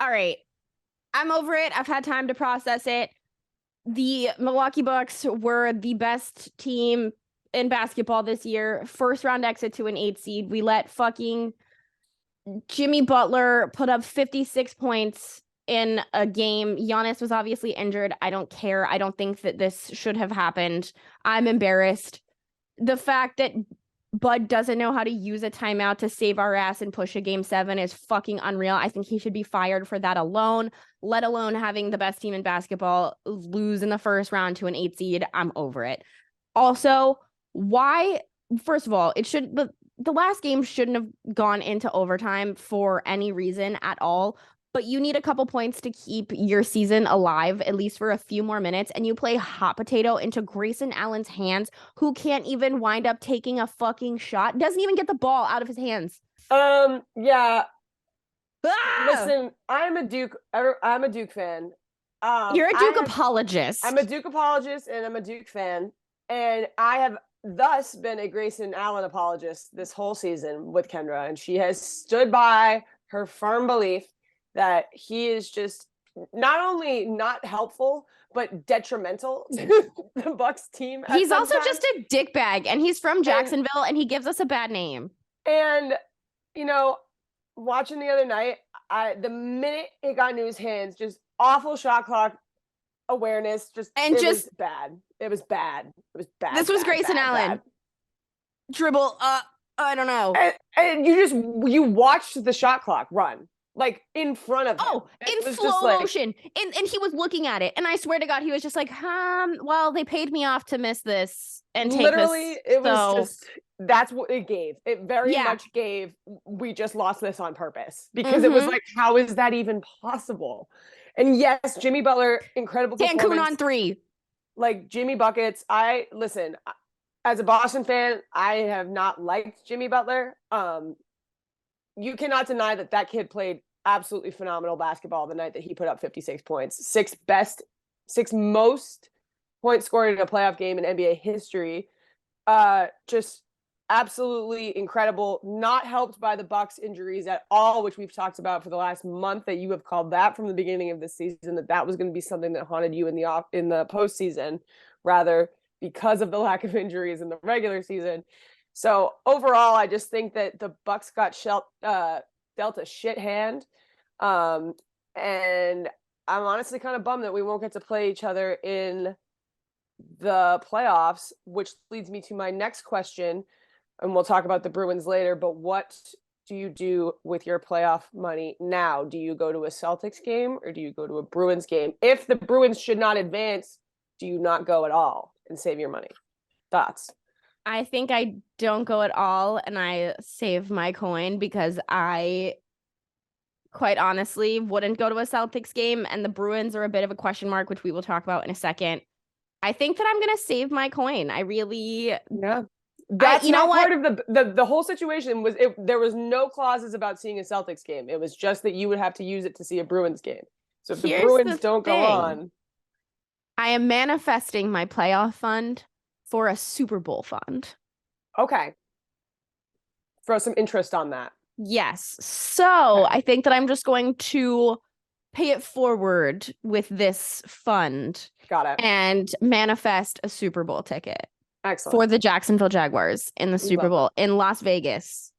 all right. I'm over it. I've had time to process it. The Milwaukee Bucks were the best team in basketball this year. First round exit to an 8 seed. We let fucking Jimmy Butler put up 56 points in a game. Giannis was obviously injured. I don't care. I don't think that this should have happened. I'm embarrassed. The fact that Bud doesn't know how to use a timeout to save our ass and push a game 7 is fucking unreal. I think he should be fired for that alone, let alone having the best team in basketball lose in the first round to an 8 seed. I'm over it. Also, why? First of all, the last game shouldn't have gone into overtime for any reason at all. But you need a couple points to keep your season alive, at least for a few more minutes. And you play hot potato into Grayson Allen's hands, who can't even wind up taking a fucking shot. Doesn't even get the ball out of his hands. Yeah. Ah! Listen, I'm a Duke fan. You're a Duke apologist. I'm a Duke apologist and I'm a Duke fan. And I have thus been a Grayson Allen apologist this whole season with Kendra. And she has stood by her firm belief that he is just not only not helpful, but detrimental to the Bucks team. He's also just a dickbag, and he's from Jacksonville, and he gives us a bad name. And, watching the other night, the minute it got into his hands, just awful shot clock awareness. It was bad. It was bad. This was Grayson Allen. Dribble. I don't know. And you watched the shot clock run. Like in front of him. Oh, in slow motion. And he was looking at it. And I swear to God, he was just like, well, they paid me off to miss this and take literally, this. It was just, that's what it gave. It very much gave, we just lost this on purpose. Because it was like, how is that even possible? And yes, Jimmy Butler, incredible performance. Cancun on 3. Like Jimmy Buckets. Listen, as a Boston fan, I have not liked Jimmy Butler. You cannot deny that kid played absolutely phenomenal basketball the night that he put up 56 points. Sixth most points scored in a playoff game in NBA history. Just absolutely incredible. Not helped by the Bucks injuries at all, which we've talked about for the last month, that you have called that from the beginning of the season, that was going to be something that haunted you in the postseason, rather, because of the lack of injuries in the regular season. So overall, I just think that the Bucks got dealt a shit hand. And I'm honestly kind of bummed that we won't get to play each other in the playoffs, which leads me to my next question. And we'll talk about the Bruins later, but what do you do with your playoff money now? Do you go to a Celtics game or do you go to a Bruins game? If the Bruins should not advance, do you not go at all and save your money? Thoughts? I think I don't go at all, and I save my coin because I, quite honestly, wouldn't go to a Celtics game, and the Bruins are a bit of a question mark, which we will talk about in a second. I think that I'm going to save my coin. I really... Yeah. That's not part of the whole situation. There was no clauses about seeing a Celtics game. It was just that you would have to use it to see a Bruins game. So if the Bruins don't go on... I am manifesting my playoff fund for a Super Bowl fund. Okay. Throw some interest on that. Yes. So I think that I'm just going to pay it forward with this fund. Got it. And manifest a Super Bowl ticket. Excellent. For the Jacksonville Jaguars in the Super Bowl in Las Vegas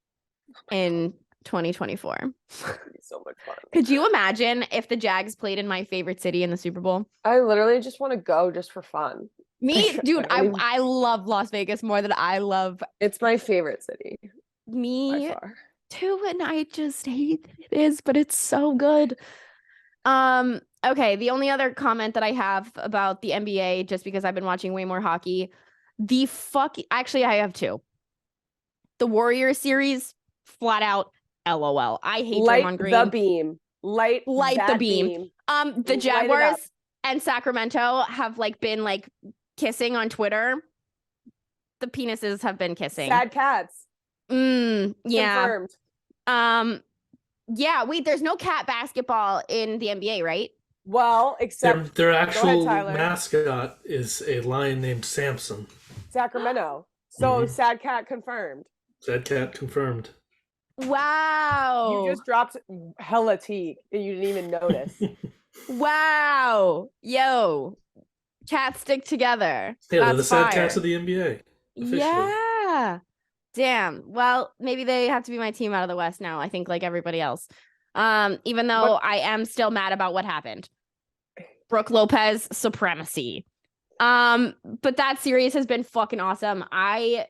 in 2024. So much fun. Could you imagine if the Jags played in my favorite city in the Super Bowl? I literally just want to go just for fun. Me, dude, I love Las Vegas more than I love. It's my favorite city. Me too, and I just hate it is, but it's so good. Okay, the only other comment that I have about the NBA, just because I've been watching way more hockey, actually I have 2. The Warriors series, flat out LOL. I hate Draymond Green. Light the beam. Light the beam. The Jaguars and Sacramento have been kissing on Twitter. The penises have been kissing. Sad cats. Yeah. Confirmed. Yeah, wait, there's no cat basketball in the NBA, right? Well, except their actual mascot is a lion named Samson. Sacramento. So sad cat confirmed. Sad cat confirmed. Wow. You just dropped hella tea and you didn't even notice. Wow. Yo. Cats stick together. Yeah, they're That's the sad fire. cats of the NBA. Officially. Yeah. Damn. Well, maybe they have to be my team out of the West now, I think, like everybody else. Even though I am still mad about what happened. Brooke Lopez supremacy. But that series has been fucking awesome. I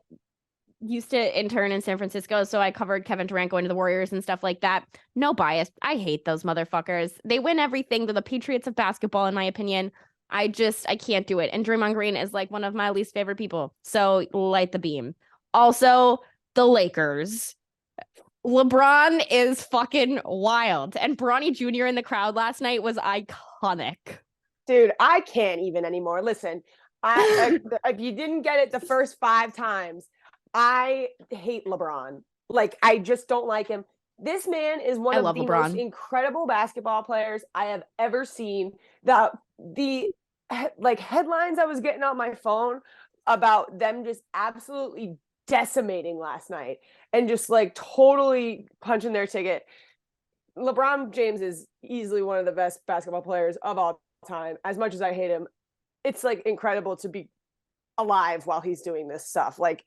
used to intern in San Francisco, so I covered Kevin Durant going to the Warriors and stuff like that. No bias. I hate those motherfuckers. They win everything. They're the Patriots of basketball, in my opinion. I can't do it. And Draymond Green is like one of my least favorite people. So light the beam. Also, the Lakers. LeBron is fucking wild. And Bronny Jr. in the crowd last night was iconic. Dude, I can't even anymore. Listen, if you didn't get it the first 5 times, I hate LeBron. Like, I just don't like him. This man is one of the most incredible basketball players I have ever seen. The headlines I was getting on my phone about them just absolutely decimating last night and just like totally punching their ticket. LeBron James is easily one of the best basketball players of all time. As much as I hate him, it's like incredible to be alive while he's doing this stuff. Like,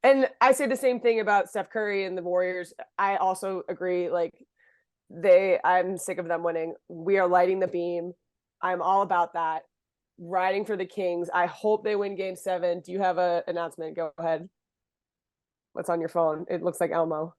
and I say the same thing about Steph Curry and the Warriors. I also agree. Like, I'm sick of them winning. We are lighting the beam. I'm all about that. Riding for the Kings. I hope they win Game 7. Do you have an announcement? Go ahead. What's on your phone? It looks like Elmo.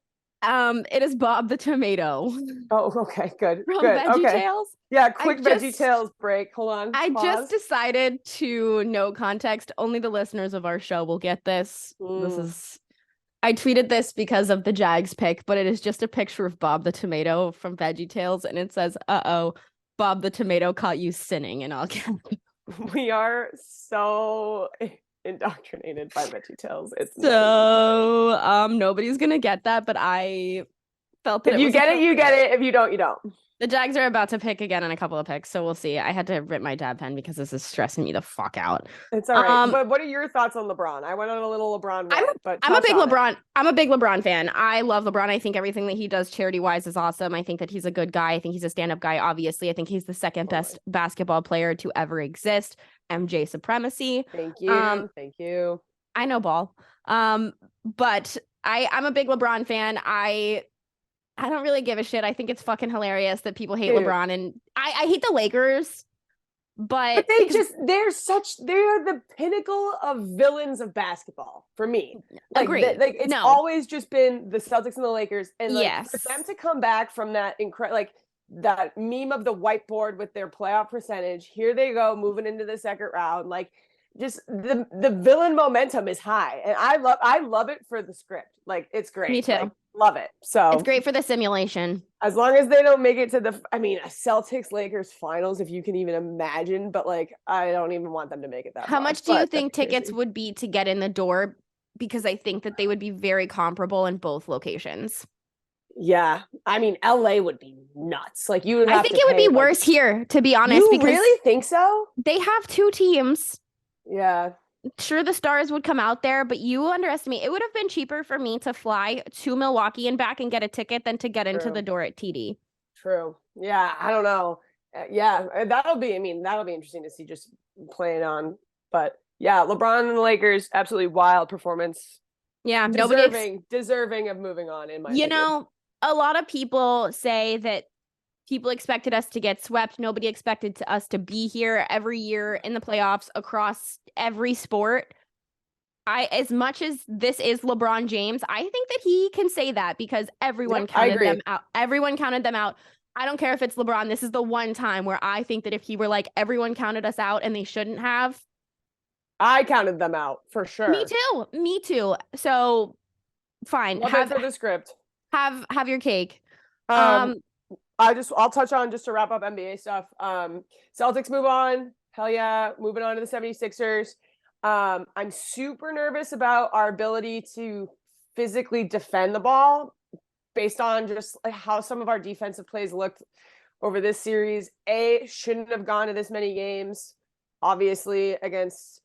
It is Bob the Tomato. Oh, okay, good. From good. Veggie Okay. Tales. Yeah, quick Veggie Tales break. Hold on. I Pause. just decided to, no context, only the listeners of our show will get this. I tweeted this because of the Jags pick, but it is just a picture of Bob the Tomato from Veggie Tales, and it says, "Uh-oh, Bob the Tomato caught you sinning," in all caps. We are so indoctrinated by Veggie Tales. It's so nobody's gonna get that, but I felt that if you get it, you get it. If you don't, you don't. The Jags are about to pick again in a couple of picks, so we'll see. I had to rip my dab pen because this is stressing me the fuck out. It's all right. But what are your thoughts on LeBron? I went on a little LeBron rant, I'm a big LeBron fan. I love LeBron. I think everything that he does charity-wise is awesome. I think that he's a good guy. I think he's a stand-up guy, obviously. I think he's the second best basketball player to ever exist. MJ supremacy. Thank you. Thank you. I know ball. But I'm a big LeBron fan. I don't really give a shit. I think it's fucking hilarious that people hate LeBron, and I hate the Lakers, but they're the pinnacle of villains of basketball for me. Like, agreed. It's always just been the Celtics and the Lakers, and yes, for them to come back from that that meme of the whiteboard with their playoff percentage. Here they go, moving into the second round. Like, just the villain momentum is high, and I love it for the script. Like, it's great. Me too. Like, love it. So it's great for the simulation. As long as they don't make it to a Celtics Lakers finals, if you can even imagine, but like, I don't even want them to make it that How much do you think tickets would be to get in the door? Because I think that they would be very comparable in both locations. Yeah. I mean, LA would be nuts. Like, you would have I think it would be worse here, to be honest. You really think so? They have 2 teams. Yeah. Sure, the Stars would come out there, but you underestimate. It would have been cheaper for me to fly to Milwaukee and back and get a ticket than to get into the door at TD. True. Yeah, I don't know. Yeah, that'll be interesting to see just playing on. But yeah, LeBron and the Lakers, absolutely wild performance. Yeah, deserving of moving on, in my opinion. You know, a lot of people say that people expected us to get swept. Nobody expected us to be here every year in the playoffs across every sport. As much as this is LeBron James, I think that he can say that because everyone counted them out. Everyone counted them out. I don't care if it's LeBron. This is the one time where I think that if he were like, everyone counted us out and they shouldn't have. I counted them out for sure. Me too. So fine. Love it for the script. Have your cake. I'll touch on, just to wrap up NBA stuff. Celtics move on. Hell yeah. Moving on to the 76ers. I'm super nervous about our ability to physically defend the ball based on just like how some of our defensive plays looked over this series. Shouldn't have gone to this many games, obviously, against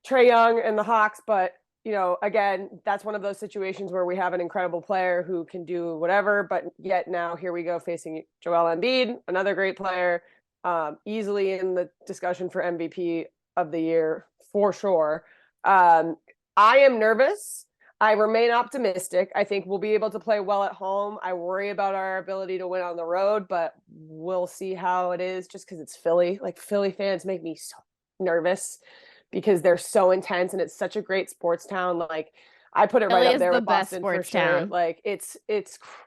Trae Young and the Hawks, but you know, again, that's one of those situations where we have an incredible player who can do whatever, but yet now here we go facing Joel Embiid, another great player, easily in the discussion for MVP of the year for sure. I am nervous. I remain optimistic. I think we'll be able to play well at home. I worry about our ability to win on the road, but we'll see how it is just because it's Philly. Like, Philly fans make me so nervous because they're so intense and it's such a great sports town. Like, I put it Philly right up is there the with best Boston for sports sure. town. Like, it's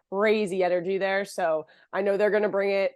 crazy energy there. So I know they're going to bring it.